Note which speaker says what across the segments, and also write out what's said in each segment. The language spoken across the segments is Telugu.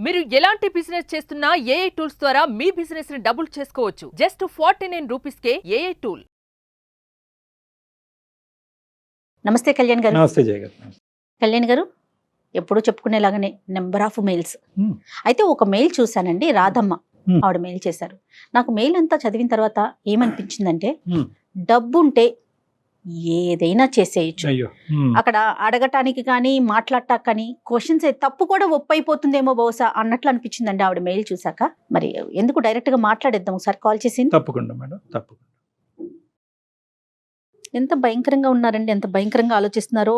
Speaker 1: మీరు ఎలాంటి బిజినెస్ చేస్తున్నా ఏఐ టూల్స్ ద్వారా మీ బిజినెస్ ని డబుల్ చేసుకోవచ్చు. జస్ట్ 49 రూపీస్కే ఏఐ టూల్.
Speaker 2: నమస్తే కళ్యాణ్ గారు.
Speaker 3: నమస్తే జయ గారు.
Speaker 2: కళ్యాణ్ గారు ఎప్పుడు చెప్పుకునేలాగానే నెంబర్ ఆఫ్ మెయిల్స్. అయితే ఒక మెయిల్ చూశానండి, రాధమ్మ ఆవిడ మెయిల్ చేశారు. నాకు మెయిల్ అంతా చదివిన తర్వాత ఏమనిపించిందంటే, డబ్బు ఉంటే ఏదైనా చేసేయచ్చు. అక్కడ అడగటానికి కానీ మాట్లాడటానికి కానీ క్వశ్చన్స్ తప్పు కూడా ఒప్పైపోతుందేమో బహుశా అన్నట్లు అనిపించిందండి ఆవిడ మెయిల్ చూసాక. మరి ఎందుకు డైరెక్ట్ గా మాట్లాడేద్దాం, ఒకసారి కాల్ చేసి.
Speaker 3: తప్పకుండా మేడం, తప్పకుండా.
Speaker 2: ఎంత భయంకరంగా ఉన్నారండి, ఎంత భయంకరంగా ఆలోచిస్తున్నారో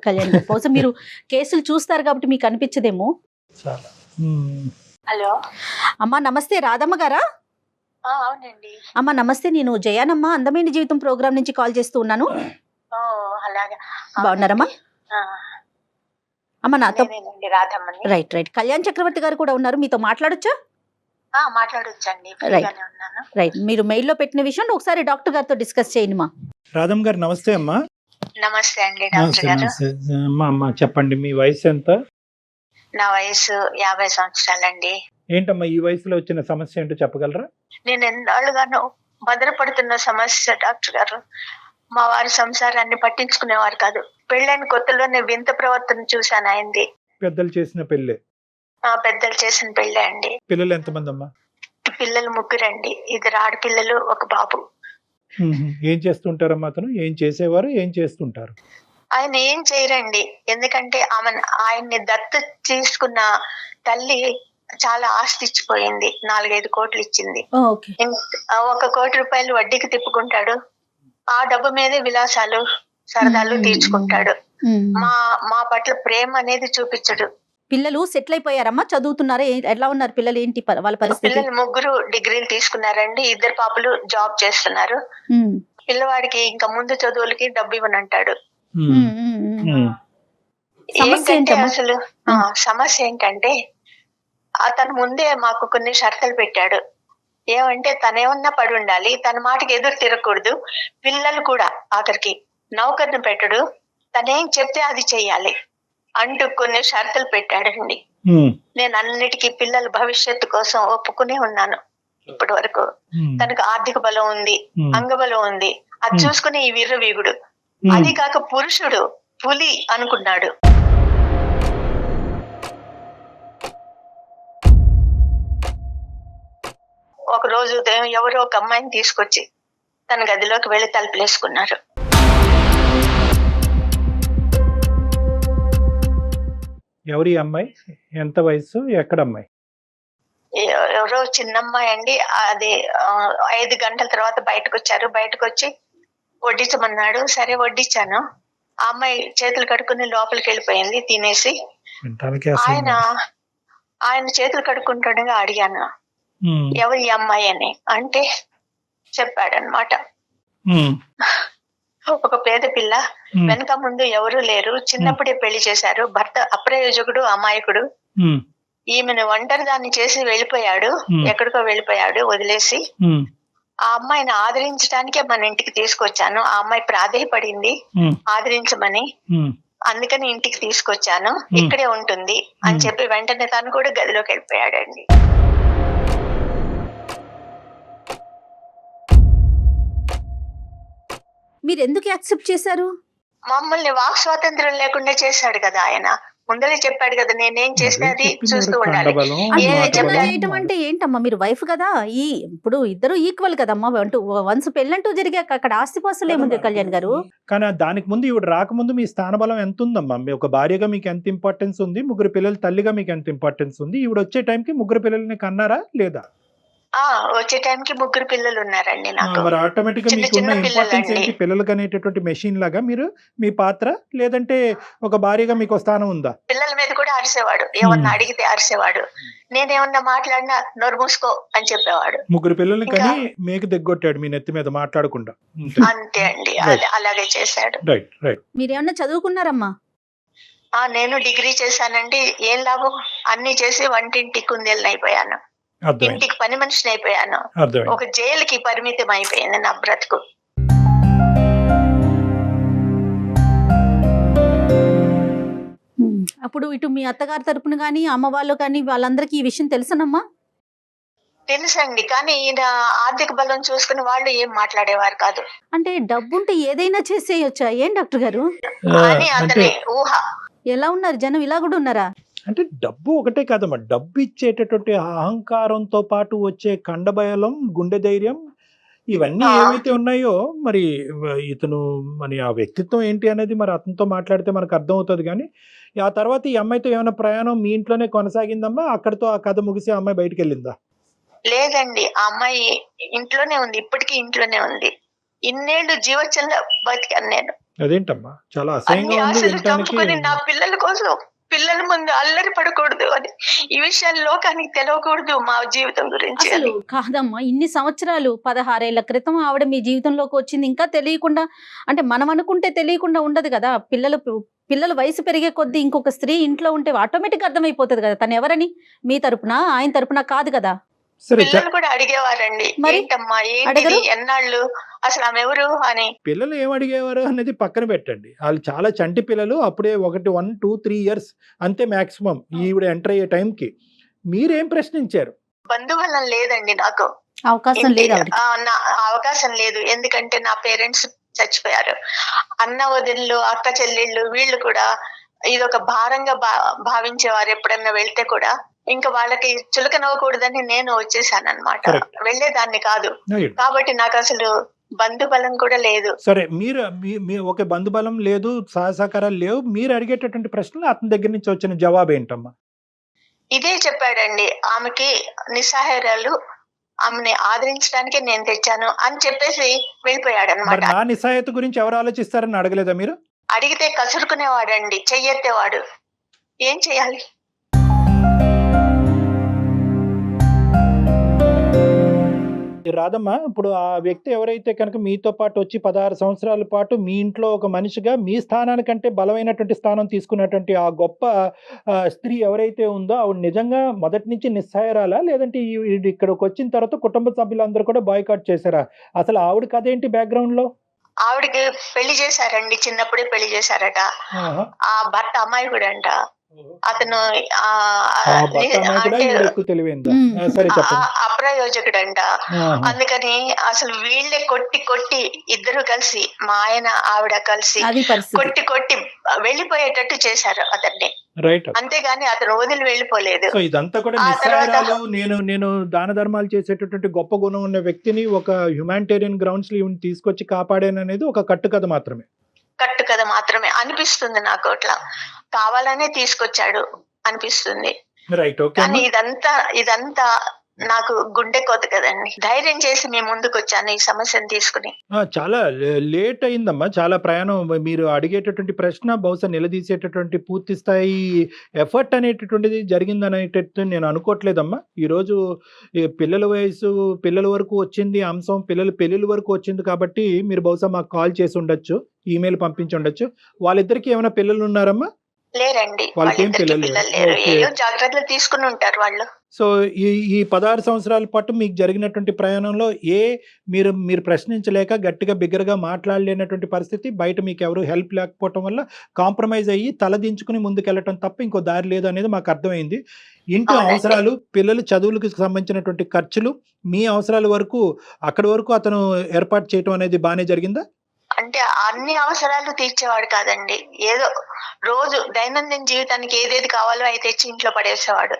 Speaker 2: కళ్యాణ్ గారు. బహుశా మీరు కేసులు చూస్తారు కాబట్టి మీకు అనిపించదేమో.
Speaker 4: హలో
Speaker 2: అమ్మా నమస్తే, రాధమ్మ గారా?
Speaker 4: అవునండి.
Speaker 2: అమ్మా నమస్తే, నేను జయానమ్మ అందమైన జీవితం ప్రోగ్రామ్ నుంచి కాల్ చేస్తూ ఉన్నాను.
Speaker 4: అలాగా.
Speaker 2: బాగున్నారమ్మా? అమ్మ నాతో
Speaker 4: రాధమ్మని.
Speaker 2: రైట్ రైట్ కళ్యాణ్ చక్రవర్తి గారు కూడా ఉన్నారు, మీతో మాట్లాడొచ్చా?
Speaker 4: మాట్లాడొచ్చండి.
Speaker 2: రైట్, మీరు మెయిల్లో పెట్టిన విషయం ఒకసారి డాక్టర్ గారితో డిస్కస్ చేయండి మా.
Speaker 3: రాధమ్మ గారు నమస్తే అమ్మా.
Speaker 4: నమస్తే అండి డాక్టర్ గారు.
Speaker 3: అమ్మా చెప్పండి, మీ వయసు ఎంత?
Speaker 4: నా వయసు 50 సంవత్సరాలండి.
Speaker 3: ఏంటమ్మా ఈ వయసులో వచ్చిన సమస్య ఏంటో చెప్పగలరా?
Speaker 4: నేను ఎన్నాళ్ళుగానో భద్రపడుతున్న సమస్య డాక్టర్ గారు. మా వారి సంసారాన్ని పట్టించుకునేవారు కాదు. పెళ్ళైన కొత్తలోనే వింత ప్రవర్తన చూశాను ఆయనది.
Speaker 3: పెద్దలు చేసిన పెళ్ళే?
Speaker 4: పెద్దలు చేసిన పెళ్ళే అండి.
Speaker 3: పిల్లలు ఎంతమంది అమ్మా?
Speaker 4: పిల్లలు 3 అండి. 2 ఆడపిల్లలు, 1 బాబు.
Speaker 3: ఏం చేస్తుంటారమ్మా అతను? ఏం చేసేవారు, ఏం చేస్తుంటారు?
Speaker 4: ఆయన ఏం చేయరండి. ఎందుకంటే ఆయన్ని దత్తు తీసుకున్న తల్లి చాలా ఆస్తి ఇచ్చిపోయింది. 4-5 కోట్లు ఇచ్చింది. 1 కోటి రూపాయలు వడ్డీకి తిప్పుకుంటాడు. ఆ డబ్బు మీదే విలాసాలు సరదాలు తీర్చుకుంటాడు. మా పట్ల ప్రేమ అనేది చూపించడు.
Speaker 2: పిల్లలు సెటిల్ అయిపోయారమ్మా, చదువుతున్నారా? ఎలా ఉన్నారు పిల్లలు? ఏంటి వాళ్ళ పరిస్థితి?
Speaker 4: పిల్లలు 3 డిగ్రీలు తీసుకున్నారండి. 2 పాపలు జాబ్ చేస్తున్నారు. పిల్లవాడికి ఇంకా ముందు చదువులకి డబ్బు ఇవ్వనంటాడు. ఏంటంటే అసలు సమస్య ఏంటంటే, అతను ముందే మాకు కొన్ని షరతులు పెట్టాడు. ఏమంటే తనేమన్నా పడి ఉండాలి, తన మాటకి ఎదురు తిరగకూడదు. పిల్లలు కూడా ఆఖరికి నౌకర్ని పెట్టడు, తనేం చెప్తే అది చెయ్యాలి అంటూ కొన్ని షరతులు పెట్టాడండి. నేను అన్నిటికీ పిల్లల భవిష్యత్తు కోసం ఒప్పుకునే ఉన్నాను ఇప్పటి వరకు. తనకు ఆర్థిక బలం ఉంది, అంగబలం ఉంది. అది చూసుకుని ఈ వీరుడు, అది కాక పురుషుడు పులి అనుకున్నాడు. ఒక రోజు ఉదయం ఎవరో ఒక అమ్మాయిని తీసుకొచ్చి తన గదిలోకి వెళ్లి తలుపులేసుకున్నారు.
Speaker 3: ఎవరి అమ్మాయి? ఎంత వయసు? ఎక్కడ అమ్మాయి?
Speaker 4: ఎవరో చిన్న అమ్మాయి అండి. అది 5 గంటల తర్వాత బయటకు వచ్చారు. బయటకు వచ్చి వడ్డించమన్నాడు. సరే వడ్డించాను. ఆ అమ్మాయి చేతులు కడుక్కుని లోపలికి వెళ్ళిపోయింది తినేసి. ఆయన చేతులు కడుక్కుంటుండగా అడిగాను, ఎవరు ఈ అమ్మాయి అని. అంటే చెప్పాడనమాట, ఒక పేద పిల్ల, వెనక ముందు ఎవరూ లేరు, చిన్నప్పుడే పెళ్లి చేశారు, భర్త అప్రయోజకుడు, అమాయకుడు. ఈమెను ఒంటరి దాన్ని చేసి వెళ్ళిపోయాడు, ఎక్కడికో వెళ్ళిపోయాడు వదిలేసి. ఆ అమ్మాయిని ఆదరించడానికే మన ఇంటికి తీసుకొచ్చాను. ఆ అమ్మాయి ప్రాధేయపడింది ఆదరించమని, అందుకని ఇంటికి తీసుకొచ్చాను, ఇక్కడే ఉంటుంది అని చెప్పి వెంటనే తను కూడా గదిలోకి వెళ్ళిపోయాడండి.
Speaker 2: మీరు ఎందుకు యాక్సెప్ట్ చేశారు?
Speaker 4: మమ్మల్ని వాక్ స్వాతంత్రం లేకుండా చేశాడు కదా ఆయన. ముందరే చెప్పాడు కదా, నేనేం చేసినా అది చూస్తూ ఉండాలి.
Speaker 2: చేయటం అంటే ఏంటమ్మా, మీరు వైఫ్ కదా, ఇప్పుడు ఇద్దరు ఈక్వల్ కదమ్మా. వన్స్ పెళ్ళంటూ జరిగాక అక్కడ ఆస్తిపాస్తులు ఏముంది కళ్యాణ్ గారు?
Speaker 3: కానీ దానికి ముందు ఈవిడ రాకముందు మీ స్థానబలం ఎంత ఉందమ్మా? మీ ఒక భార్యగా మీకు ఎంత ఇంపార్టెన్స్ ఉంది? 3 పిల్లల తల్లిగా మీకు ఎంత ఇంపార్టెన్స్ ఉంది? ఈవిడ వచ్చే టైంకి 3 పిల్లల్ని కన్నారా లేదా?
Speaker 4: వచ్చే టైంకి 3 పిల్లలు ఉన్నారండి నాకు.
Speaker 3: మరి ఆటోమేటిక్ గా మీకున్న ఇంపార్టెన్స్ ఏంటి? పిల్లలకి అనేటటువంటి మెషిన్ లాగా మీరు మీ పాత్ర, లేదంటే ఒక భార్యగా మీకు స్థానం ఉందా?
Speaker 4: పిల్లల మీద కూడా అరిసేవాడు, ఏమన్నా అడిగితే అరిసేవాడు. నేనేమన్నా మాట్లాడినా నోరు మూసుకో అని చెప్పేవాడు.
Speaker 3: 3 పిల్లల్ని కానీ మీకు దిగ్గొట్టాడు మీ నెత్తి మీద మాట్లాడకుండా.
Speaker 4: అంతే అండి, అలాగే చేశాడు.
Speaker 3: Right right.
Speaker 2: మీరేమన్నా చదువుకున్నారమ్మా?
Speaker 4: నేను డిగ్రీ చేశానండి. ఏం లాభం, అన్ని చేసి వంటింటి కుందేళ్ళని అయిపోయాను, ఇంటికి పని మనిషిని అయిపోయాను. ఒక జైలుకి పరిమితం అయిపోయింది నా బ్రతుకు.
Speaker 2: అప్పుడు ఇటు మీ అత్తగారి తరపున కానీ అమ్మ వాళ్ళు కానీ వాళ్ళందరికీ ఈ విషయం తెలుసనమ్మా?
Speaker 4: తెలుసండి, కానీ ఈయన ఆర్థిక బలం చూసుకుని వాళ్ళు ఏం మాట్లాడేవారు కాదు
Speaker 2: అంటే డబ్బుంటే ఏదైనా చేసేయొచ్చా ఏం డాక్టర్ గారు?
Speaker 4: అని
Speaker 3: అంటే
Speaker 4: అతని ఊహ.
Speaker 2: ఎలా ఉన్నారు జనం, ఇలా కూడా ఉన్నారా?
Speaker 3: అంటే డబ్బు ఒకటే కాదమ్మా, డబ్బు ఇచ్చేటటువంటి అహంకారంతో పాటు వచ్చే కండబయలం, గుండె ధైర్యం, ఇవన్నీ
Speaker 4: ఆ.
Speaker 3: ఏవైతే ఉన్నాయో మరి ఇతను మరి ఆ వ్యక్తిత్వం ఏంటి అనేది మరి అతనితో మాట్లాడితే మనకు అర్థమవుతుంది. కానీ ఆ తర్వాత ఈ అమ్మాయితో ఏమైనా ప్రయాణం మీ ఇంట్లోనే కొనసాగిందమ్మా? అక్కడితో ఆ కథ ముగిసి ఆ అమ్మాయి బయటికి వెళ్ళిందా?
Speaker 4: లేదండి, ఆ అమ్మాయి ఇంట్లోనే ఉంది, ఇప్పటికీ ఇంట్లోనే ఉంది. ఇన్నేళ్లు జీవచంలో బతికాను నేను.
Speaker 3: అదేంటమ్మా, చాలా
Speaker 4: అన్ని
Speaker 3: అసహ్యంగా ఉంది
Speaker 4: ఆశలు
Speaker 3: వినటానికి.
Speaker 4: చంపుకొని నా పిల్లల కోసం, పిల్లల ముందు అల్లరి పడకూడదు అని, ఈ విషయాలు లోకానికి తెలియకూడదు మా జీవితం గురించి
Speaker 2: అసలు
Speaker 4: అని.
Speaker 2: కాదమ్మా, ఇన్ని సంవత్సరాలు 16 ఏళ్ల క్రితం ఆవిడ మీ జీవితంలోకి వచ్చింది, ఇంకా తెలియకుండా, అంటే మనం అనుకుంటే తెలియకుండా ఉండదు కదా. పిల్లల వయసు పెరిగే కొద్దీ ఇంకొక స్త్రీ ఇంట్లో ఉంటే ఆటోమేటిక్ అర్థమైపోతుంది కదా తను ఎవరని. మీ తరపున ఆయన తరపున కాదు కదా.
Speaker 3: సరే,
Speaker 4: పిల్లలు కూడా అడిగేవారండి,
Speaker 2: మరి
Speaker 4: ఏంటమ్మా ఏంటిది,
Speaker 2: అడగరు?
Speaker 4: ఎన్నాళ్ళు, అసలు ఆమె ఎవరు అని.
Speaker 3: పిల్లలు ఏం అడిగేవారు అనేది పక్కన పెట్టండి, వాళ్ళు చాలా చంటి పిల్లలు, అప్పుడే 1, 2, 3 ఇయర్స్ అంతే మాక్సిమం ఈవిడ ఎంటర్ అయ్యే టైంకి. మీరేం ప్రశ్నించారు?
Speaker 4: బంధువలం లేదండి నాకు,
Speaker 2: అవకాశం లేదు ఆవిడకి.
Speaker 4: నా అవకాశం లేదు. ఎందుకంటే నా పేరెంట్స్ చచ్చిపోయారు. అన్న వదిళ్ళు, అక్క చెల్లెళ్ళు వీళ్ళు కూడా ఇదొక భారంగా భావించేవారు. ఎప్పుడన్నా వెళ్తే కూడా ఇంకా వాళ్ళకి చులకనవ్వకూడదని నేను వచ్చేసాను అనమాట.
Speaker 3: Correct.
Speaker 4: వెళ్లేదాన్ని కాదు.
Speaker 3: Right.
Speaker 4: కాబట్టి నాకు అసలు బంధుబలం కూడా లేదు.
Speaker 3: సరే, మీరు మీ ఒక బంధుబలం లేదు, సహసహకారాలు లేవు, మీరు అడిగేటటువంటి ప్రశ్నలు అతని దగ్గర నుంచి వచ్చిన జవాబు ఏంటమ్మా?
Speaker 4: ఇదే చెప్పాడండి, ఆమెకి నిస్సహాయాలు, ఆమెని ఆదరించడానికి నేను తెచ్చాను అని చెప్పేసి వెళ్ళిపోయాడు
Speaker 3: మరి
Speaker 4: అనమాట.
Speaker 3: నా నిస్సహాయత గురించి ఎవరు ఆలోచిస్తారని అడగలేదా మీరు?
Speaker 4: అడిగితే కసురుకునేవాడండి, చెయ్యెత్తేవాడు. ఏం చెయ్యాలి?
Speaker 3: రాదమ్మా, ఇప్పుడు ఆ వ్యక్తి ఎవరైతే కనుక మీతో పాటు వచ్చి 16 సంవత్సరాల పాటు మీ ఇంట్లో ఒక మనిషిగా మీ స్థానానికంటే బలమైనటువంటి స్థానం తీసుకున్నటువంటి ఆ గొప్ప స్త్రీ ఎవరైతే ఉందో ఆవిడ నిజంగా మొదటి నుంచి నిస్సహాయరాలా, లేదంటే ఇక్కడికి వచ్చిన తర్వాత కుటుంబ సభ్యులందరూ కూడా బాయ్కాట్ చేశారా? అసలు ఆవిడ కథ ఏంటి బ్యాక్గ్రౌండ్ లో?
Speaker 4: ఆవిడకి పెళ్లి చేశారండి, చిన్నప్పుడే పెళ్లి చేశారట.
Speaker 3: ఆహా.
Speaker 4: ఆ భర్త అమాయకుడు అంట. అతను
Speaker 3: ఆ భర్త అమ్మాయి కూడా ఈవిడ ఎక్కువ తెలివైందా? సరే చెప్పండి.
Speaker 4: అప్రయోజకుడంట.
Speaker 3: ఆహా.
Speaker 4: అందుకని అసలు వీళ్ళే కొట్టి కొట్టి ఇద్దరు కలిసి, మా ఆయన ఆవిడ కలిసి
Speaker 2: అది పరిస్థితి.
Speaker 4: కొట్టి కొట్టి వెళ్ళిపోయేటట్టు చేశారు అతన్ని.
Speaker 3: రైట్.
Speaker 4: అంతేగాని అతను వదిలి వెళ్ళిపోలేదు.
Speaker 3: సో ఇదంతా కూడా
Speaker 4: ఆ
Speaker 3: నిస్సహాయాలు, నేను దాన ధర్మాలు చేసేటటువంటి గొప్ప గుణం ఉన్న వ్యక్తిని ఒక హ్యుమానిటేరియన్ గ్రౌండ్స్ లో తీసుకొచ్చి కాపాడాననేది ఒక కట్టుకథ మాత్రమే.
Speaker 4: కట్టు కథ మాత్రమే అనిపిస్తుంది నాకు. అట్లా కావాలనే తీసుకొచ్చాడు అనిపిస్తుంది.
Speaker 3: Right, okay.
Speaker 4: కానీ ఇదంతా నాకు గుండె కోత కదండి. ధైర్యం చేసి మేము ముందుకు వచ్చాను ఈ సమస్యను తీసుకుని.
Speaker 3: చాలా లేట్ అయిందమ్మా, చాలా ప్రయాణం. మీరు అడిగేటటువంటి ప్రశ్న బహుశా నిలదీసేటటువంటి పూర్తి స్థాయి ఎఫర్ట్ అనేటటువంటిది జరిగిందనేటట్టు నేను అనుకోవట్లేదమ్మా. ఈరోజు పిల్లల వయసు, పిల్లల వరకు వచ్చింది అంశం, పిల్లల పెళ్ళిళ్ళ వరకు వచ్చింది కాబట్టి మీరు బహుశా మాకు కాల్ చేసి ఉండొచ్చు, ఈమెయిల్ పంపించి ఉండొచ్చు. వాళ్ళిద్దరికి ఏమైనా పిల్లలు ఉన్నారమ్మా?
Speaker 4: లేరండి,
Speaker 3: వాళ్ళకి ఏం
Speaker 4: వాళ్ళిద్దరికీ
Speaker 3: పిల్లలు
Speaker 4: పిల్లలు
Speaker 3: లేరు.
Speaker 4: లేరు.
Speaker 3: ఓకే.
Speaker 4: ఏదో జాగ్రత్తలు తీసుకుని ఉంటారు వాళ్ళు.
Speaker 3: సో ఈ 16 సంవత్సరాల పాటు మీకు జరిగినటువంటి ప్రయాణంలో మీరు ప్రశ్నించలేక గట్టిగా బిగ్గరగా మాట్లాడలేనటువంటి పరిస్థితి, బయట మీకు ఎవరు హెల్ప్ లేకపోవటం వల్ల కాంప్రమైజ్ అయ్యి తలదించుకుని ముందుకెళ్ళటం తప్ప ఇంకో దారి లేదు అనేది మాకు అర్థమైంది. ఇంటి
Speaker 4: అవునండి.
Speaker 3: అవసరాలు, పిల్లల చదువులకు సంబంధించినటువంటి ఖర్చులు, మీ అవసరాల వరకు అక్కడి వరకు అతను ఏర్పాటు చేయటం అనేది బాగానే జరిగిందా?
Speaker 4: అంటే అన్ని అవసరాలు తీర్చేవాడు కాదండి. ఏదో రోజు దైనందిన జీవితానికి ఏదేది కావాలో అవి తెచ్చి ఇంట్లో పడేసేవాడు.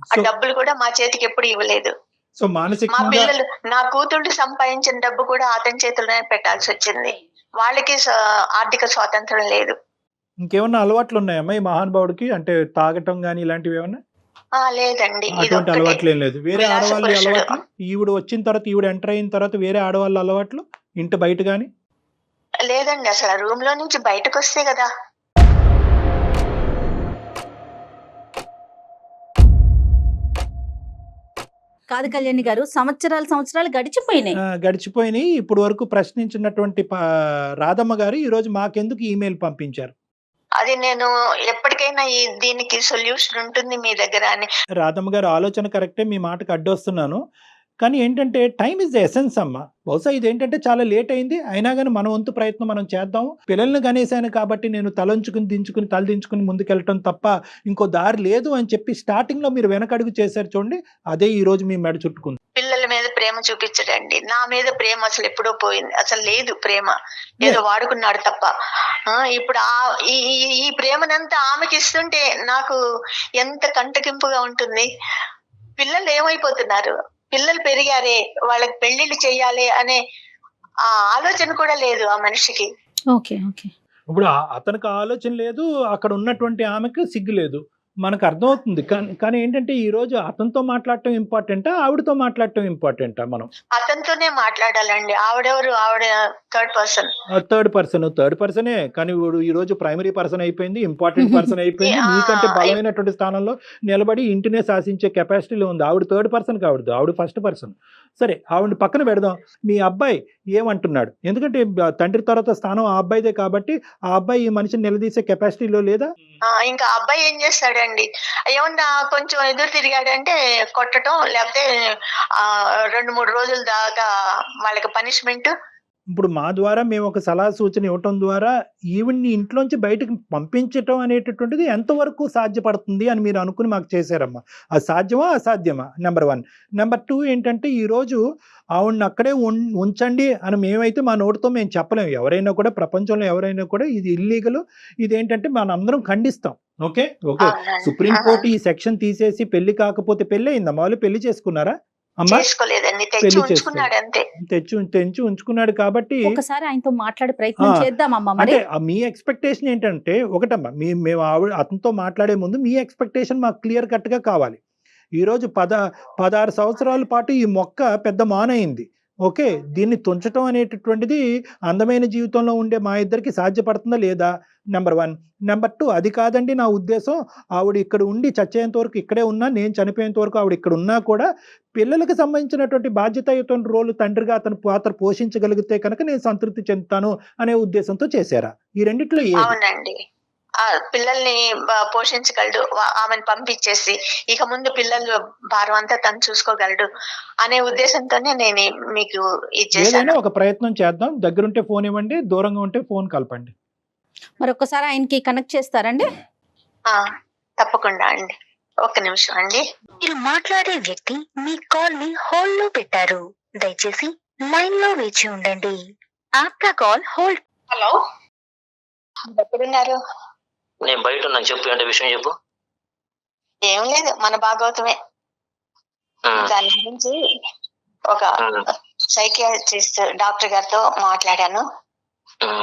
Speaker 4: ఆ
Speaker 3: సో
Speaker 4: డబ్బులు కూడా మా చేతికి ఎప్పుడు ఇవ్వలేదు.
Speaker 3: సో
Speaker 4: మా
Speaker 3: మానసికంగా
Speaker 4: పిల్లలు, నా కూతుళ్ళు సంపాదించిన డబ్బు కూడా అతని చేతుల్లోనే పెట్టాల్సి వచ్చింది. వాళ్ళకి ఆర్థిక స్వాతంత్రం లేదు.
Speaker 3: ఇంకేమన్నా అలవాట్లు ఉన్నాయమ్మా ఈ మహానుభావుడికి? అంటే తాగటం కానీ ఇలాంటివి ఏమన్నా?
Speaker 4: లేదండి, ఇది
Speaker 3: అటువంటి
Speaker 4: ఒక్కటే.
Speaker 3: అలవాట్లు ఏం లేదు. వేరే
Speaker 4: విలాస
Speaker 3: ఆడవాళ్ళ
Speaker 4: పురుషుడు.
Speaker 3: అలవాట్లు, ఈవిడ వచ్చిన తర్వాత, ఈవిడ ఎంటర్ అయిన తర్వాత వేరే ఆడవాళ్ళ అలవాట్లు ఇంటి బయట కానీ?
Speaker 4: లేదండి, అసలు రూమ్ లో నుంచి బయటకు వస్తే కదా.
Speaker 2: కాదు కళ్యాణి గారు, సంవత్సరాలు గడిచిపోయినాయి.
Speaker 3: గడిచిపోయినాయి. ఇప్పుడు వరకు ప్రశ్నించినటువంటి రాధమ్మ గారు ఈరోజు మాకెందుకు ఈమెయిల్ పంపించారు?
Speaker 4: అది నేను ఎప్పటికైనా దీనికి సొల్యూషన్ ఉంటుంది మీ దగ్గర అని.
Speaker 3: రాధమ్మ గారు ఆలోచన కరెక్టే, మీ మాటకు అడ్డొస్తున్నాను. కానీ ఏంటంటే టైం ఇస్ ద ఎసెన్స్ అమ్మ. బహుశా ఇదేంటంటే చాలా లేట్ అయింది, అయినా కానీ మన వంతు ప్రయత్నం మనం చేద్దాము. పిల్లల్ని కనేసాను కాబట్టి నేను తల దించుకుని ముందుకెళ్ళటం తప్ప ఇంకో దారి లేదు అని చెప్పి స్టార్టింగ్లో మీరు వెనకడుగు చేశారు చూడండి, అదే ఈ రోజు మీ మెడ చుట్టుకుంది.
Speaker 4: పిల్లల మీద ప్రేమ చూపించడండి, నా మీద ప్రేమ అసలు ఎప్పుడో పోయింది, అసలు లేదు ప్రేమ, ఏదో వాడుకున్నాడు తప్ప. ఇప్పుడు ఈ ప్రేమనంతా ఆమెకి ఇస్తుంటే నాకు ఎంత కంటకింపుగా ఉంటుంది. పిల్లలు ఏమైపోతున్నారు, పిల్లలు పెరిగారే, వాళ్ళకి పెళ్లిళ్ళు చెయ్యాలి అనే ఆ ఆలోచన కూడా లేదు ఆ మనిషికి.
Speaker 2: Okay okay.
Speaker 3: ఇప్పుడు అతనికి ఆలోచన లేదు, అక్కడ ఉన్నటువంటి ఆమెకు సిగ్గు లేదు, మనకు అర్థమవుతుంది. కానీ ఏంటంటే ఈ రోజు అతనితో మాట్లాడటం ఇంపార్టెంటా, ఆవిడతో మాట్లాడటం ఇంపార్టెంటా? మనం
Speaker 4: అతనితోనే మాట్లాడాలండి. ఆవిడెవరు, ఆవిడ థర్డ్
Speaker 3: పర్సనే. కానీ ఈ రోజు ప్రైమరీ పర్సన్ అయిపోయింది, ఇంపార్టెంట్ పర్సన్ అయిపోయింది, మీకంటే బలమైనటువంటి స్థానంలో నిలబడి ఇంటినే శాసించే కెపాసిటీలో ఉంది. ఆవిడ థర్డ్ పర్సన్ కావద్దు, ఆవిడ ఫస్ట్ పర్సన్. సరే, ఆవిడని పక్కన పెడదాం. మీ అబ్బాయి ఏమంటున్నాడు? ఎందుకంటే తండ్రి తర్వాత స్థానం ఆ అబ్బాయిదే కాబట్టి ఆ అబ్బాయి ఈ మనిషిని నిలదీసే కెపాసిటీలో లేదా?
Speaker 4: ఇంకా అబ్బాయి ఏం చేస్తాడండి, ఏమన్నా కొంచెం ఎదురు తిరిగాడంటే కొట్టడం, లేకపోతే 2-3 రోజుల దాకా వాళ్ళకి పనిష్మెంట్.
Speaker 3: ఇప్పుడు మా ద్వారా మేము ఒక సలహా సూచన ఇవ్వటం ద్వారా ఈవిడ్ని ఇంట్లోంచి బయటకు పంపించటం అనేటటువంటిది ఎంతవరకు సాధ్యపడుతుంది అని మీరు అనుకుని మాకు చేశారమ్మా. అది సాధ్యమా అసాధ్యమా? నెంబర్ 1. నెంబర్ 2 ఏంటంటే ఈరోజు ఆవిడని అక్కడే ఉంచండి అని మేమైతే మా నోటితో మేము చెప్పలేము. ఎవరైనా కూడా, ప్రపంచంలో ఎవరైనా కూడా ఇది ఇల్లీగల్, ఇదేంటంటే మనందరం ఖండిస్తాం. ఓకే. సుప్రీంకోర్టు ఈ సెక్షన్ తీసేసి పెళ్లి కాకపోతే పెళ్లి అయిందమ్మా, వాళ్ళు పెళ్లి చేసుకున్నారా అమ్మా? తెచ్చి ఉంచుకున్నాడు కాబట్టి
Speaker 2: ఒకసారి ఆయనతో మాట్లాడే ప్రయత్నం చేద్దామమ్మా. మరి
Speaker 3: మీ ఎక్స్పెక్టేషన్ ఏంటంటే ఒకటమ్మా, మేము అతనితో మాట్లాడే ముందు మీ ఎక్స్పెక్టేషన్ మాకు క్లియర్ కట్ గా కావాలి. ఈరోజు 16 సంవత్సరాల పాటు ఈ మొక్క పెద్ద మానయింది. ఓకే, దీన్ని తుంచటం అనేటటువంటిది అందమైన జీవితంలో ఉండే మా ఇద్దరికి సాధ్యపడుతుందా లేదా? నెంబర్ 1. నెంబర్ 2, అది కాదండి నా ఉద్దేశం. ఆవిడ ఇక్కడ ఉండి చచ్చేంత వరకు ఇక్కడే ఉన్నా, నేను చనిపోయేంత వరకు ఆవిడ ఇక్కడ ఉన్నా కూడా పిల్లలకు సంబంధించినటువంటి బాధ్యతాయుత రోలు తండ్రిగా అతను పాత్ర పోషించగలిగితే కనుక నేను సంతృప్తి చెందుతాను అనే ఉద్దేశంతో చేశారా? ఈ రెండిట్లో
Speaker 4: అవునండి, పిల్లల్ని పోషించగలడు, ఆమెను పంపించేసి ఇక ముందు పిల్లలు భారం అంతా తను చూసుకోగలడు అనే ఉద్దేశంతోనే నేను మీకు
Speaker 3: ఏదైనా ఒక ప్రయత్నం చేద్దాం. దగ్గరుంటే ఫోన్ ఇవ్వండి, దూరంగా ఉంటే ఫోన్ కలపండి.
Speaker 2: మరి ఒక్కసారి ఆయనకి కనెక్ట్ చేస్తారండి?
Speaker 4: తప్పకుండా అండి, ఒక్క నిమిషం అండి.
Speaker 5: మీరు మాట్లాడే వ్యక్తి మీ కాల్ ని హోల్డ్ లో పెట్టారు, దయచేసి లైన్ లో వేచి ఉండండి. ఆప్కా కాల్ హోల్డ్.
Speaker 4: హలో, ఎక్కడున్నారు?
Speaker 6: నేను బయట ఉన్నాను, చెప్పు, ఏంటో విషయం చెప్పు.
Speaker 4: ఏం లేదు, మన భాగవతమే. దాని గురించి ఒక సైకియాట్రిస్ట్ డాక్టర్ గారితో మాట్లాడాను.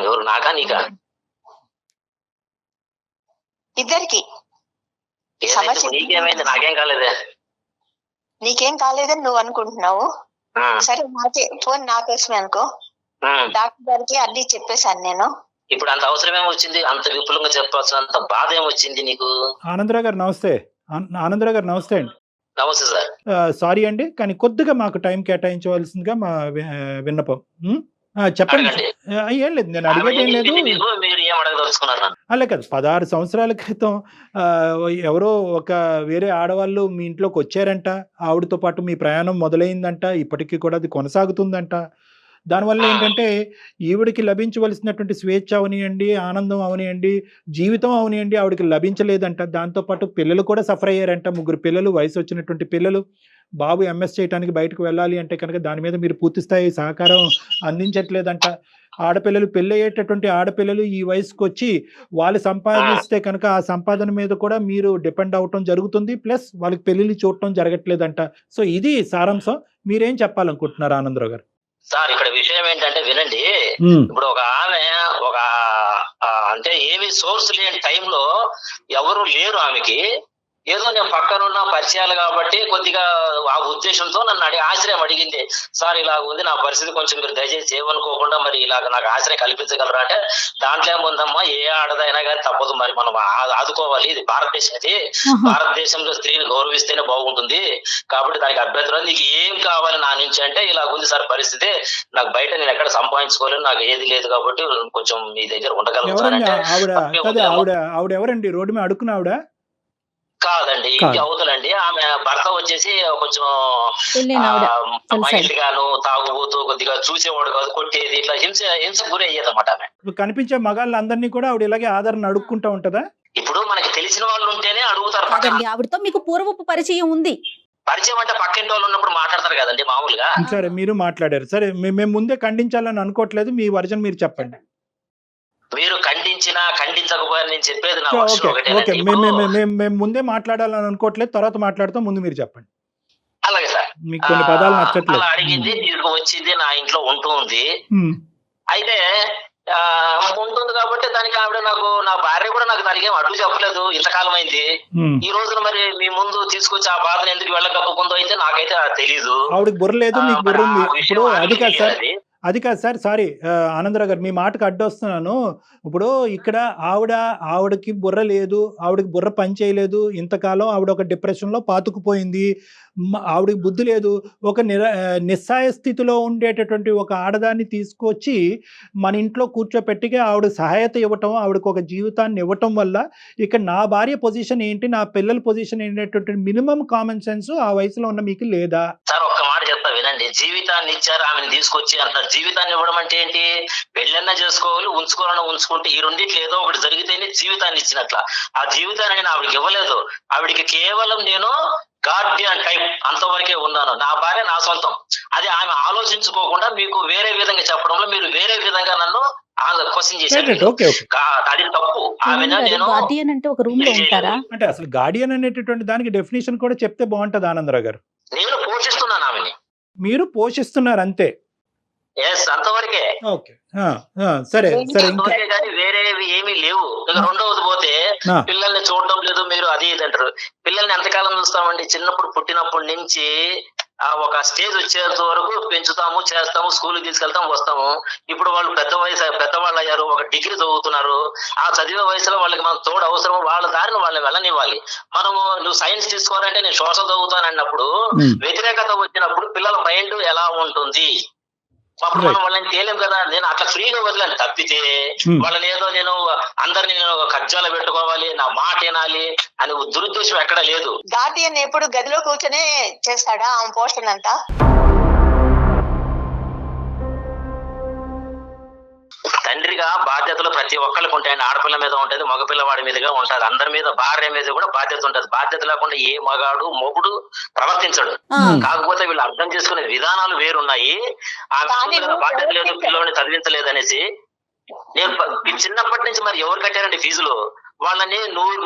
Speaker 6: ఎవరు, నాకా నీకా?
Speaker 4: ఇద్దరికి.
Speaker 6: నీకేమైంది? నాకేం కాలేదే.
Speaker 4: నీకేం కాలేదని నువ్వు అనుకుంటున్నావు. సరే, నాకే ఫోన్ నా కోసమే అనుకో. డాక్టర్ గారికి అన్ని చెప్పేశాను నేను.
Speaker 6: ఇప్పుడు అంత అవసరం ఏమొచ్చింది? అంత విపులంగా చెప్పాల్సిన అంత బాధ ఏమొచ్చింది నీకు?
Speaker 3: ఆనందరావు గారు నమస్తే. ఆనందరావు గారు నమస్తే అండి.
Speaker 6: నమస్తే సార్.
Speaker 3: సారీ అండి, కానీ కొద్దిగా మాకు టైం కేటాయించవలసిందిగా మా విన్నపం. చెప్పండి. ఏం లేదు, నేను అడిగేది ఏం లేదు. అలా కాదు, 16 సంవత్సరాల క్రితం ఎవరో ఒక వేరే ఆడవాళ్ళు మీ ఇంట్లోకి వచ్చారంట, ఆవిడతో పాటు మీ ప్రయాణం మొదలైందంట, ఇప్పటికీ కూడా అది కొనసాగుతుందంట. దానివల్ల ఏంటంటే ఈవిడికి లభించవలసినటువంటి స్వేచ్ఛ అవనియండి, ఆనందం అవనియండి, జీవితం అవనియండి, ఆవిడకి లభించలేదంట. దాంతోపాటు పిల్లలు కూడా సఫర్ అయ్యారంట. 3 పిల్లలు, వయసు వచ్చినటువంటి పిల్లలు. బాబు ఎంఎస్ చేయడానికి బయటకు వెళ్ళాలి అంటే కనుక దాని మీద మీరు పూర్తి స్థాయి సహకారం అందించట్లేదంట. ఆడపిల్లలు, పెళ్ళి అయ్యేటటువంటి ఆడపిల్లలు ఈ వయసుకు వచ్చి వాళ్ళు సంపాదిస్తే కనుక ఆ సంపాదన మీద కూడా మీరు డిపెండ్ అవటం జరుగుతుంది, ప్లస్ వాళ్ళకి పెళ్లిళ్ళు చూడటం జరగట్లేదంట. సో ఇది సారాంశం. మీరేం చెప్పాలనుకుంటున్నారు ఆనందరావు గారు?
Speaker 6: సార్, ఇక్కడ విషయం ఏంటంటే వినండి. ఇప్పుడు ఒక ఆమె అంటే ఏమి సోర్స్ లేని టైంలో ఎవరు లేరు ఆమెకి, ఏదో నేను పక్కన ఉన్న పరిచయాలు కాబట్టి కొద్దిగా ఆ ఉద్దేశంతో నన్ను ఆశ్రయం అడిగింది. సార్, ఇలాగ ఉంది నా పరిస్థితి, కొంచెం మీరు దయచేసి ఏమనుకోకుండా మరి ఇలాగ నాకు ఆశ్రయం కల్పించగలరా అంటే, దాంట్లో ఏముందమ్మా, ఏ ఆడదైనా కానీ తప్పదు, మరి మనం ఆదుకోవాలి, ఇది భారతదేశం, ఇది భారతదేశంలో స్త్రీని గౌరవిస్తేనే బాగుంటుంది, కాబట్టి దానికి అభ్యంతరం, నీకు ఏం కావాలి నా నుంచి అంటే, ఇలాగ ఉంది సార్ పరిస్థితి, నాకు బయట నేను ఎక్కడ సంపాదించుకోలేను, నాకు ఏది లేదు కాబట్టి కొంచెం మీ దగ్గర ఉండగలను.
Speaker 3: ఆవిడ ఎవరండి? రోడ్డు మీద అడుక్కున్న ఆవిడ
Speaker 6: కాదండి, ఇంటి అవతలండి. ఆమె భర్త వచ్చేసి కొంచెం
Speaker 2: పెళ్ళైన ఆవిడ తెలుసా?
Speaker 6: మైల్డ్ గాను తాగుబోతూ కొద్దిగా చూసేవాడు కాదు, కొట్టేది, ఇట్లా హింస గురి అయ్యేది అన్నమాట ఆమె.
Speaker 3: ఇప్పుడు కనిపించే మగాళ్ళందరినీ కూడా ఆవిడ ఇలాగే ఆదరణ అడుక్కుంటా ఉంటదా?
Speaker 6: ఇప్పుడు మనకి తెలిసిన వాళ్ళు ఉంటేనే అడుగుతారు. పక్కన
Speaker 2: కాదండి, ఆవిడతో మీకు పూర్వపు పరిచయం ఉంది.
Speaker 6: పరిచయం అంటే పక్కింటి వాళ్ళు ఉన్నప్పుడు మాట్లాడతారు కదండి మామూలుగా.
Speaker 3: సరే, మీరు మాట్లాడారు. సరే, మేము ముందే ఖండించాలని అనుకోవట్లేదు, మీ వర్జన్ మీరు చెప్పండి.
Speaker 6: మీరు ఖండించినా ఖండించకపోయినా నేను చెప్పేది నా
Speaker 3: ఓకే
Speaker 6: వర్షన్
Speaker 3: ఓకే
Speaker 6: ఒకటేనండి. ఇప్పుడు
Speaker 3: మేము ముందే మాట్లాడాలని అనుకోవట్లేదు, తర్వాత మాట్లాడతాం, ముందు మీరు చెప్పండి.
Speaker 6: అలాగే సార్,
Speaker 3: మీకు కొన్ని పదాలు
Speaker 6: అలా
Speaker 3: నచ్చట్లేదు.
Speaker 6: అడిగింది, తీసుకువచ్చింది, నా ఇంట్లో ఉంటూ ఉంది.
Speaker 3: ఉమ్,
Speaker 6: అయితే ఉంటుంది కాబట్టి దానికి ఆవిడ నాకు, నా భార్య కూడా నాకు దానికి ఏం అడ్డు చెప్పలేదు. ఇంతకాలం అయింది.
Speaker 3: ఉమ్.
Speaker 6: ఈ రోజున మరి మీ ముందు తీసుకొచ్చి ఆ బాధను ఎందుకు వెళ్ళకప్పుకుందో అయితే నాకైతే తెలీదు.
Speaker 3: ఆవిడకి బుర్ర లేదు, మీకు
Speaker 6: మరి
Speaker 3: బుర్ర ఉంది.
Speaker 6: ఆ విషయం
Speaker 3: ఇప్పుడు అది
Speaker 6: ఆవిడకి
Speaker 3: కాదు సార్,
Speaker 6: తెలియాలి.
Speaker 3: అది కాదు సార్, సారీ ఆనందరావు గారు, మీ మాటకు అడ్డొస్తున్నాను. ఇప్పుడు ఇక్కడ ఆవిడకి బుర్ర లేదు, ఆవిడకి బుర్ర పని చేయలేదు, ఇంతకాలం ఆవిడ ఒక డిప్రెషన్లో పాతుకుపోయింది, ఆవిడకి బుద్ధి లేదు. ఒక నిస్సాయ స్థితిలో ఉండేటటువంటి ఒక ఆడదాన్ని తీసుకొచ్చి మన ఇంట్లో కూర్చోపెట్టిగా ఆవిడ సహాయత ఇవ్వటం, ఆవిడకి ఒక జీవితాన్ని ఇవ్వటం వల్ల ఇక్కడ నా భార్య పొజిషన్ ఏంటి, నా పిల్లల పొజిషన్ ఏంటంటే మినిమం కామన్ సెన్స్ ఆ వయసులో ఉన్న మీకు లేదా?
Speaker 6: సార్ ఒక్క మాట చెప్తా వినండి. జీవితాన్ని ఇచ్చారు, ఆమెను తీసుకొచ్చి అంటారు. జీవితాన్ని ఇవ్వడం అంటే ఏంటి? పెళ్ళన్నా చేసుకోవాలి, ఉంచుకోవాలన్నా ఉంచుకుంటే ఈ రెండిట్లో ఏదో ఒకటి జరిగితేనే జీవితాన్ని ఇచ్చినట్ల. ఆ జీవితాన్ని నేను ఆవిడకి ఇవ్వలేదు. ఆవిడికి కేవలం నేను గార్డియన్ టైప్ అంతవరకే ఉన్నాను. నా భార్య నా సొంతం. అది ఆమె ఆలోచించుకోకుండా మీకు వేరే విధంగా చెప్పడంలో మీరు వేరే విధంగా నన్ను క్వశ్చన్ చేశారు.
Speaker 3: ఓకే ఓకే,
Speaker 6: అది తప్పు. ఆమె నేను
Speaker 2: గార్డియన్ అంటే ఒక రూమ్ లో ఉంటారా?
Speaker 3: అంటే అసలు గార్డియన్ అనేటటువంటి దానికి డెఫినేషన్ కూడా చెప్తే బాగుంటది ఆనందరావు గారు.
Speaker 6: నేను పోషిస్తున్నాను ఆమెని.
Speaker 3: మీరు పోషిస్తున్నారు అంతే.
Speaker 6: ఎస్, అంతవరకే.
Speaker 3: ఓకే, సరే సరే. ఇంకా
Speaker 6: అంతవరకే కానీ వేరేవి ఏమీ లేవు. ఇంకా రెండవది పోతే
Speaker 3: ఆ.
Speaker 6: పిల్లల్ని చూడడం లేదు మీరు, అది ఇది అంటారు. పిల్లల్ని ఎంతకాలం చూస్తామండి? చిన్నప్పుడు పుట్టినప్పటి నుంచి ఒక స్టేజ్ వచ్చేంత వరకు పెంచుతాము, చేస్తాము, స్కూల్కి తీసుకెళ్తాము, వస్తాము. ఇప్పుడు వాళ్ళు పెద్దవాళ్ళు అయ్యారు, ఒక డిగ్రీ చదువుతున్నారు. ఆ చదివే వయసులో వాళ్ళకి మనం తోడు అవసరం. వాళ్ళ దారిని వాళ్ళని వెళ్ళనివ్వాలి. మనము నువ్వు సైన్స్ తీసుకోవాలంటే నేను సోషల్ చదువుతాను అన్నప్పుడు వ్యతిరేకత వచ్చినప్పుడు పిల్లల మైండ్ ఎలా ఉంటుంది? అప్పుడు మనం వాళ్ళని తేలేం కదా. నేను అట్లా ఫ్రీగా వదిలేను తప్పితే వాళ్ళని ఏదో నేను అందరినీ నేను కజ్జాలు పెట్టుకోవాలి, నా మాట వినాలి అని దురుద్దేశం ఎక్కడ లేదు.
Speaker 4: గార్డియన్ ఎప్పుడు గదిలో కూర్చొనే చేస్తాడా ఆమె పోషణ అంతా?
Speaker 6: తండ్రిగా బాధ్యతలు ప్రతి ఒక్కరికి ఉంటాయండి. ఆడపిల్ల మీద ఉంటది, మగపిల్లవాడి మీదుగా ఉంటది, అందరి మీద, భార్య మీద కూడా బాధ్యత ఉంటది. బాధ్యత లేకుండా ఏ మొగుడు ప్రవర్తించడు. కాకపోతే వీళ్ళు అర్థం చేసుకునే విధానాలు వేరున్నాయి. ఆమె బాధ్యత లేదు, పిల్లల్ని చదివించలేదు అనేసి. నేను చిన్నప్పటి నుంచి మరి ఎవరు కట్టారండి ఫీజులు? వాళ్ళని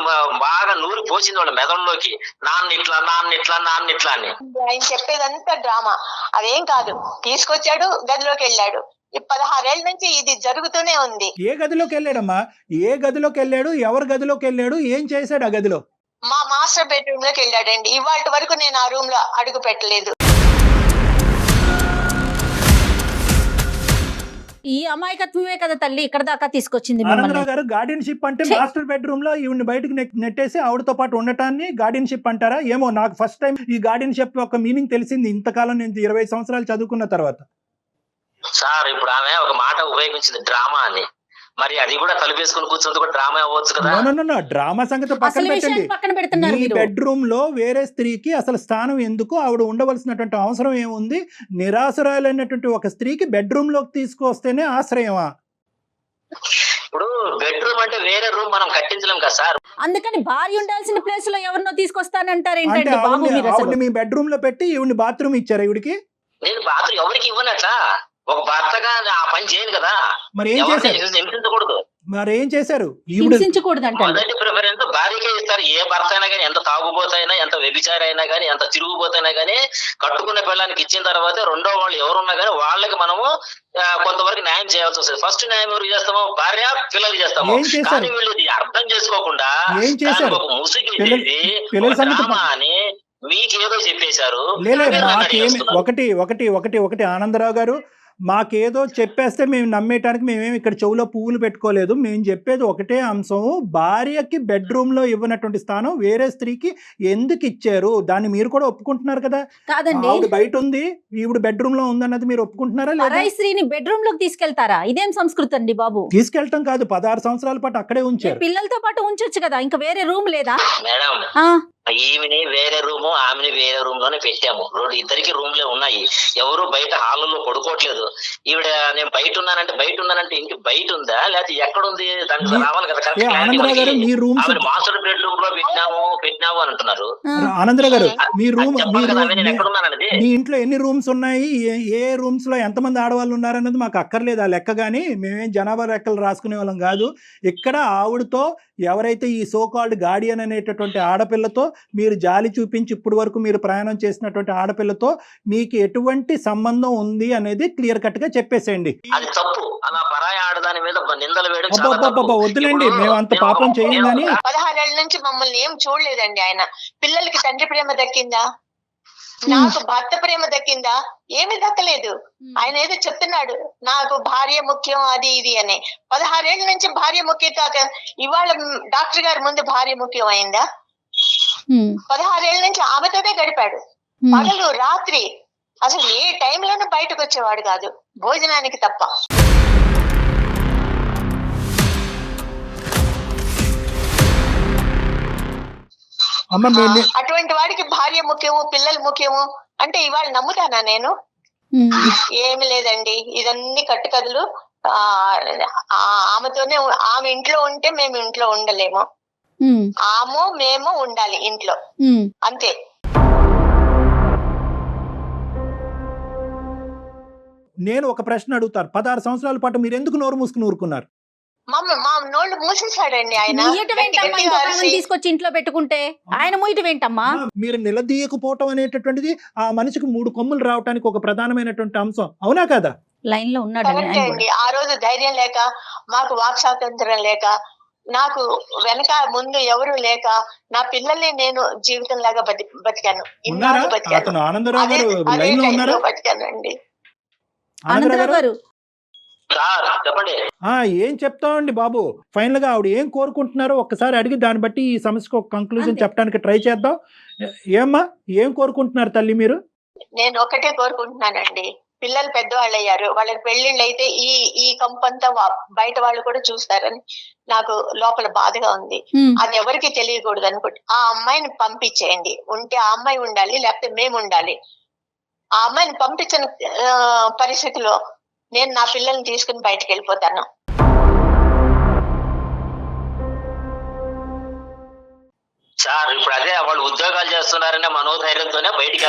Speaker 6: బాగా నూరి పోసింది వాళ్ళ మెదడులోకి, నాన్న ఇట్లా అని.
Speaker 4: ఆయన చెప్పేదంతా డ్రామా, అదేం కాదు. తీసుకొచ్చాడు, గదిలోకి వెళ్ళాడు. ఈ 16 ఏళ్ల నుంచి ఇది జరుగుతూనే ఉంది.
Speaker 3: ఏ గదిలోకి వెళ్ళాడమ్మా? ఏ గదిలోకి వెళ్ళాడు? ఎవరి గదిలోకి వెళ్ళాడు? ఏం చేశాడు ఆ గదిలో?
Speaker 4: మా మాస్టర్ బెడ్రూమ్ లోకి వెళ్ళాడండి. ఇవాళ వరకు నేను ఆ రూమ్ లో అడుగు పెట్టలేదు.
Speaker 2: ఈ అమాయకత్వమే కదా తల్లి ఇక్కడ దాకా తీసుకొచ్చింది మిమ్మల్ని.
Speaker 3: ఆనందరావు గారు, గార్డియన్షిప్ అంటే మాస్టర్ బెడ్రూమ్ లో ఈవిని బయటకు నెట్టేసి ఆవిడతో పాటు ఉండటాన్ని గార్డియన్షిప్ అంటారా? ఏమో, నాకు ఫస్ట్ టైం ఈ గార్డియన్షిప్ యొక్క మీనింగ్ తెలిసింది ఇంతకాలం నేను 20 సంవత్సరాలు చదువుకున్న తర్వాత.
Speaker 6: సార్ ఇప్పుడు ఆమె ఒక మాట ఉపయోగించింది, డ్రామా అని. మరి అది కూడా తలుపేసుకుని కూర్చుంది కూడా డ్రామా అవ్వచ్చు కదా.
Speaker 3: డ్రామా సంగతి పక్కన పెట్టండి.
Speaker 2: పక్కన పెడుతున్నారు
Speaker 3: మీ బెడ్రూమ్ లో వేరే స్త్రీకి అసలు స్థానం ఎందుకు? ఆవిడ ఉండవలసినటువంటి అవసరం ఏముంది? నిరాశ్రయాలైనటువంటి ఒక స్త్రీకి బెడ్రూమ్ లోకి తీసుకొస్తేనే ఆశ్రయమా?
Speaker 6: ఇప్పుడు బెడ్రూమ్ అంటే వేరే రూమ్ మనం కట్టించలేం కదా సార్.
Speaker 2: అందుకని భార్య ఉండాల్సిన ప్లేస్ లో ఎవరినో తీసుకొస్తానంటారు
Speaker 3: అంటే
Speaker 2: ఏంటండి బాబు మీరు అసలు?
Speaker 3: ఆవిడ మీ బెడ్రూమ్ లో పెట్టి ఈవిడ బాత్రూమ్ ఇచ్చారా ఈవిడికి?
Speaker 6: నేను బాత్రూమ్ ఎవరికి ఇవ్వనట్లా, ఒక భర్తగా ఆ పని చేయను కదా.
Speaker 3: మరి ఏం చేశారు?
Speaker 6: హింసించకూడదు.
Speaker 3: మరి ఏం చేశారు?
Speaker 2: హింసించకూడదంట.
Speaker 6: మొదటి ప్రిఫరెన్స్ భార్యకే ఇస్తారు. ఏ భర్త అయినా కానీ, ఎంత తాగుబోతైనా, ఎంత వ్యభిచారి అయినా కానీ, ఎంత తిరుగుబోతైనా కానీ, కట్టుకున్న పిల్లలకి ఇచ్చిన తర్వాత రెండో వాళ్ళు ఎవరున్నా కానీ వాళ్ళకి మనము కొంతవరకు న్యాయం చేయాల్సి వస్తుంది. ఫస్ట్ న్యాయం ఎవరు చేస్తామో? భార్య, పిల్లలు చేస్తాము. కానీ వీళ్ళు అర్థం చేసుకోకుండా ఒక ముసుగేసి డ్రామా అని మీకేదో చెప్పేశారు.
Speaker 3: ఒకటి ఆనందరావు గారు, మాకేదో చెప్పేస్తే మేము నమ్మేయటానికి మేమేమి ఇక్కడ చెవులో పువ్వులు పెట్టుకోలేదు. మేము చెప్పేది ఒకటే అంశం, భార్యకి బెడ్రూమ్లో ఇవ్వనటువంటి స్థానం వేరే స్త్రీకి ఎందుకు ఇచ్చారు? దాన్ని మీరు కూడా ఒప్పుకుంటున్నారు కదా?
Speaker 2: కాదండి,
Speaker 3: ఆవిడ బయట ఉంది, ఈవిడ బెడ్రూమ్లో ఉందన్నది మీరు ఒప్పుకుంటున్నారా లేదా?
Speaker 2: పరాయి స్త్రీని బెడ్రూమ్ లోకి తీసుకెళ్తారా? ఇదేం సంస్కృతి అండి బాబు?
Speaker 3: తీసుకెళ్ళటం కాదు, 16 సంవత్సరాల పాటు అక్కడే ఉంచారు.
Speaker 2: పిల్లలతో పాటు ఉంచొచ్చు కదా, ఇంకా వేరే రూమ్ లేదా?
Speaker 6: మేడం
Speaker 2: ఆ,
Speaker 6: ఈమెని వేరే రూము, ఆమెని వేరే రూమ్ లోనే పెట్టాము. ఇద్దరికి రూమ్లే ఉన్నాయి. ఎవరు బయట హాల్లో పడుకోవట్లేదు. ఈవిడ నేను బయట ఉన్నానంటే ఇంటి బయట ఉందా లేకపోతే ఎక్కడ ఉంది? దానికి రావాలి కదా.
Speaker 3: ఆనందరావు గారు, మీ రూమ్
Speaker 6: మాస్టర్ బెడ్రూమ్ లో పెట్టినాము అని అంటున్నారు.
Speaker 3: ఆనందరావు గారు, మీ రూమ్
Speaker 6: నేను ఎక్కడ ఉన్నానది.
Speaker 3: మీ ఇంట్లో ఎన్ని రూమ్స్ ఉన్నాయి, ఏ రూమ్స్ లో ఎంతమంది ఆడవాళ్ళు ఉన్నారన్నది మాకు అక్కర్లేదు ఆ లెక్క. కానీ మేమేం జనాభా లెక్కలు రాసుకునే వాళ్ళం కాదు. ఇక్కడ ఆవిడతో ఎవరైతే ఈ సోకాల్డ్ గార్డియన్ అనేటటువంటి ఆడపిల్లతో మీరు జాలి చూపించి ఇప్పుడు వరకు మీరు ప్రయాణం చేసినటువంటి ఆడపిల్లతో మీకు ఎటువంటి సంబంధం ఉంది అనేది క్లియర్ కట్ గా చెప్పేసేయండి.
Speaker 6: అది తప్పు. అలా పరాయి ఆడదాని మీద నిందలు వేయడం చాలా తప్పు.
Speaker 3: వద్దులేండి, మేము అంత పాపం చేయం. కానీ
Speaker 4: 16 ఏళ్ల నుంచి మమ్మల్ని ఏం చూడలేదండి ఆయన. పిల్లలకి తండ్రి ప్రేమ దక్కిందా? నాకు భర్త ప్రేమ దక్కిందా? ఏమి దక్కలేదు. ఆయన ఏదో చెప్తున్నాడు, నాకు భార్య ముఖ్యం అది ఇది అని. 16 ఏళ్ల నుంచి భార్య ముఖ్యం కాక ఇవాళ డాక్టర్ గారి ముందు భార్య ముఖ్యం అయిందా? 16 ఏళ్ల నుంచి ఆమెతోనే గడిపాడు. పగలు రాత్రి అసలు ఏ టైంలోనూ బయటకు వచ్చేవాడు కాదు, భోజనానికి తప్ప. అటువంటి వాడికి భార్య ముఖ్యము, పిల్లలు ముఖ్యము అంటే ఇవాళ నమ్ముతానా నేను? ఏమి లేదండి, ఇదన్నీ కట్టుకథలు. ఆమెతోనే, ఆమె ఇంట్లో ఉంటే మేము ఇంట్లో ఉండలేము, మేము ఉండాలి ఇంట్లో, అంతే.
Speaker 3: నేను ఒక ప్రశ్న అడుగుతాను, 16 సంవత్సరాల పాటు మీరు ఎందుకు నోరు మూసుకుని ఊరుకున్నారు?
Speaker 4: మా నోళ్ళు మూసేశాడండి ఆయన.
Speaker 2: తీసుకొచ్చి ఇంట్లో పెట్టుకుంటే ఆయన మూయటం ఏంటమ్మా?
Speaker 3: మీరు నిలదీయకపోవటం అనేటటువంటిది ఆ మనిషికి 3 కొమ్ములు రావడానికి ఒక ప్రధానమైనటువంటి అంశం, అవునా కదా?
Speaker 2: లైన్ లో ఉన్నాడు
Speaker 4: అండి. ఆ రోజు ధైర్యం లేక, మాకు వాక్ స్వాతంత్రం లేక, నాకు వెనక ముందు ఎవరు లేక, నా పిల్లల్ని నేను జీవితం లాగా బతికాను. బతికానండి.
Speaker 2: ఆనందరావు గారు
Speaker 6: చెప్పండి.
Speaker 3: ఏం చెప్తామండి బాబు, ఫైనల్ గా ఆవిడ ఏం కోరుకుంటున్నారో ఒక్కసారి అడిగి దాన్ని బట్టి ఈ సమస్యకు ఒక కంక్లూజన్ చెప్పడానికి ట్రై చేద్దాం. ఏమ్మా, ఏం కోరుకుంటున్నారు తల్లి మీరు?
Speaker 4: నేను ఒకటే కోరుకుంటున్నానండి, పిల్లలు పెద్దవాళ్ళు అయ్యారు, వాళ్ళకి పెళ్లిళ్ళు అయితే ఈ కంపంతా బయట వాళ్ళు కూడా చూస్తారని నాకు లోపల బాధగా ఉంది. అది ఎవరికి తెలియకూడదు అనుకుంటే ఆ అమ్మాయిని పంపించేయండి. ఉంటే ఆ అమ్మాయి ఉండాలి, లేకపోతే మేము ఉండాలి. ఆ అమ్మాయిని పంపించిన పరిస్థితిలో నేను నా పిల్లల్ని తీసుకుని బయటకు వెళ్ళిపోతాను.
Speaker 6: సార్ ఇప్పుడు అదే వాళ్ళు ఉద్యోగాలు చేస్తున్నారనే మనోధైర్యంతోనే బయటికి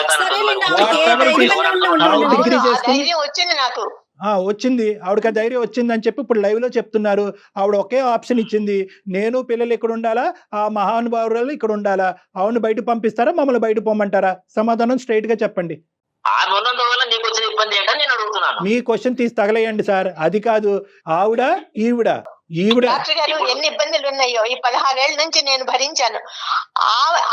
Speaker 4: వచ్చింది నాకు.
Speaker 3: వచ్చింది ఆవిడకి ఆ ధైర్యం వచ్చింది అని చెప్పి ఇప్పుడు లైవ్ లో చెప్తున్నారు. ఆవిడ ఒకే ఆప్షన్ ఇచ్చింది, నేను పిల్లలు ఇక్కడ ఉండాలా, ఆ మహానుభావులు ఇక్కడ ఉండాలా? ఆవిడని బయట పంపిస్తారా, మమ్మల్ని బయట పోమంటారా? సమాధానం స్ట్రైట్ గా చెప్పండి. మీ క్వశ్చన్ తీసి తగలేయండి సార్, అది కాదు. ఆవిడ ఈవిడ
Speaker 4: డాక్టర్ గారు ఎన్ని ఇబ్బందులు ఉన్నాయో ఈ 16 ఏళ్ల నుంచి నేను భరించాను.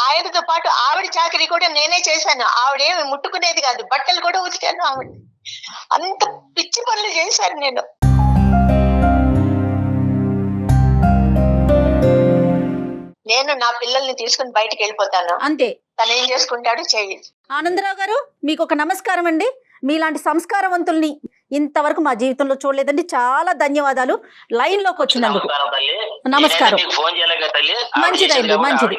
Speaker 4: ఆయనతో పాటు ఆవిడ చాకరీ కూడా నేనే చేశాను. ఆవిడేమి ముట్టుకునేది కాదు, బట్టలు కూడా ఉతికాను. ఆవిడ అంత పిచ్చి పనులు చేశాను నేను. నేను నా పిల్లల్ని తీసుకుని బయటకు వెళ్ళిపోతాను, అంతే. తను ఏం చేసుకుంటాడు చెయ్యి.
Speaker 2: ఆనందరావు గారు, మీకు ఒక నమస్కారం అండి. మీలాంటి సంస్కారవంతుల్ని ఇంతవరకు మా జీవితంలో చూడలేదండి. చాలా ధన్యవాదాలు లైన్ లోకి వచ్చినందుకు. నమస్కారం. మంచిదండి, మంచిది.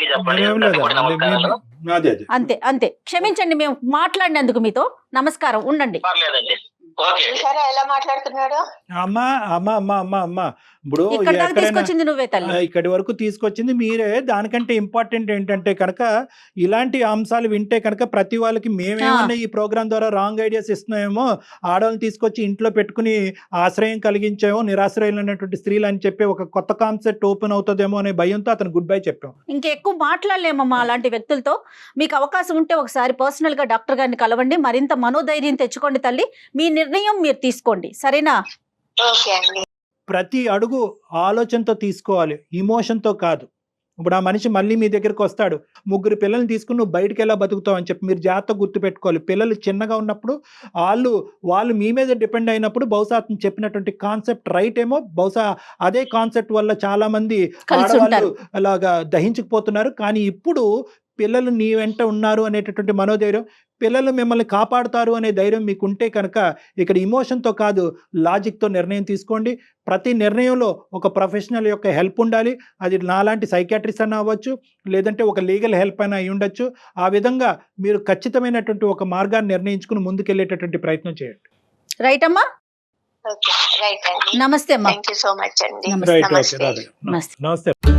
Speaker 2: అంతే అంతే, క్షమించండి మేము మాట్లాడినందుకు మీతో. నమస్కారం, ఉండండి.
Speaker 4: ఎలా మాట్లాడుతున్నాడు?
Speaker 3: అమ్మా అమ్మా అమ్మా అమ్మా అమ్మా ఇప్పుడు
Speaker 2: తీసుకొచ్చింది నువ్వే తల్లి,
Speaker 3: ఇక్కడి వరకు తీసుకొచ్చింది మీరే. దానికంటే ఇంపార్టెంట్ ఏంటంటే కనుక ఇలాంటి అంశాలు వింటే కనుక ప్రతి వాళ్ళకి మేమేమన్నా ఈ ప్రోగ్రామ్ ద్వారా రాంగ్ ఐడియాస్ ఇస్తున్నామేమో, ఆడవాళ్ళని తీసుకొచ్చి ఇంట్లో పెట్టుకుని ఆశ్రయం కలిగించామో, నిరాశ్రయులైనటువంటి స్త్రీలు అని చెప్పి ఒక కొత్త కాన్సెప్ట్ ఓపెన్ అవుతుందేమో అనే భయంతో అతను గుడ్ బై చెప్పాం.
Speaker 2: ఇంకెక్కువ మాట్లాడలేమమ్మా అలాంటి వ్యక్తులతో. మీకు అవకాశం ఉంటే ఒకసారి పర్సనల్ గా డాక్టర్ గారిని కలవండి, మరింత మనోధైర్యం తెచ్చుకోండి తల్లి. మీ నిర్ణయం మీరు తీసుకోండి, సరేనా?
Speaker 3: ప్రతి అడుగు ఆలోచనతో తీసుకోవాలి, ఇమోషన్తో కాదు. ఇప్పుడు ఆ మనిషి మళ్ళీ మీ దగ్గరికి వస్తాడు, 3 పిల్లల్ని తీసుకుని నువ్వు బయటకు ఎలా బతుకుతావు అని చెప్పి మీరు జాగ్రత్తగా గుర్తుపెట్టుకోవాలి. పిల్లలు చిన్నగా ఉన్నప్పుడు వాళ్ళు మీ మీద డిపెండ్ అయినప్పుడు బహుశా అతను చెప్పినటువంటి కాన్సెప్ట్ రైట్ ఏమో, బహుశా అదే కాన్సెప్ట్ వల్ల చాలా మంది
Speaker 2: కలిసి
Speaker 3: ఆడవాళ్ళు
Speaker 2: ఉంటారు.
Speaker 3: అలాగా దహించుకుపోతున్నారు. కానీ ఇప్పుడు పిల్లలు నీ వెంట ఉన్నారు అనేటటువంటి మనోధైర్యం, పిల్లలు మిమ్మల్ని కాపాడుతారు అనే ధైర్యం మీకు ఉంటే కనుక ఇక్కడ ఇమోషన్తో కాదు, లాజిక్తో నిర్ణయం తీసుకోండి. ప్రతి నిర్ణయంలో ఒక ప్రొఫెషనల్ యొక్క హెల్ప్ ఉండాలి. అది నాలాంటి సైకాట్రిస్ట్ అన్న అవ్వచ్చు, లేదంటే ఒక లీగల్ హెల్ప్ అయినా అయి ఉండొచ్చు. ఆ విధంగా మీరు ఖచ్చితమైనటువంటి ఒక మార్గాన్ని నిర్ణయించుకుని ముందుకెళ్ళేటటువంటి ప్రయత్నం చేయండి.
Speaker 2: రైట్ అమ్మా.
Speaker 4: ఓకే రైట్ అండి.
Speaker 2: నమస్తే అమ్మా.
Speaker 4: థ్యాంక్ యూ సో మచ్ అండి.
Speaker 2: నమస్తే.
Speaker 3: రైట్, ఓకే,
Speaker 4: నమస్తే.
Speaker 3: రాధ గారు.
Speaker 2: నమస్తే.
Speaker 3: నమస్తే.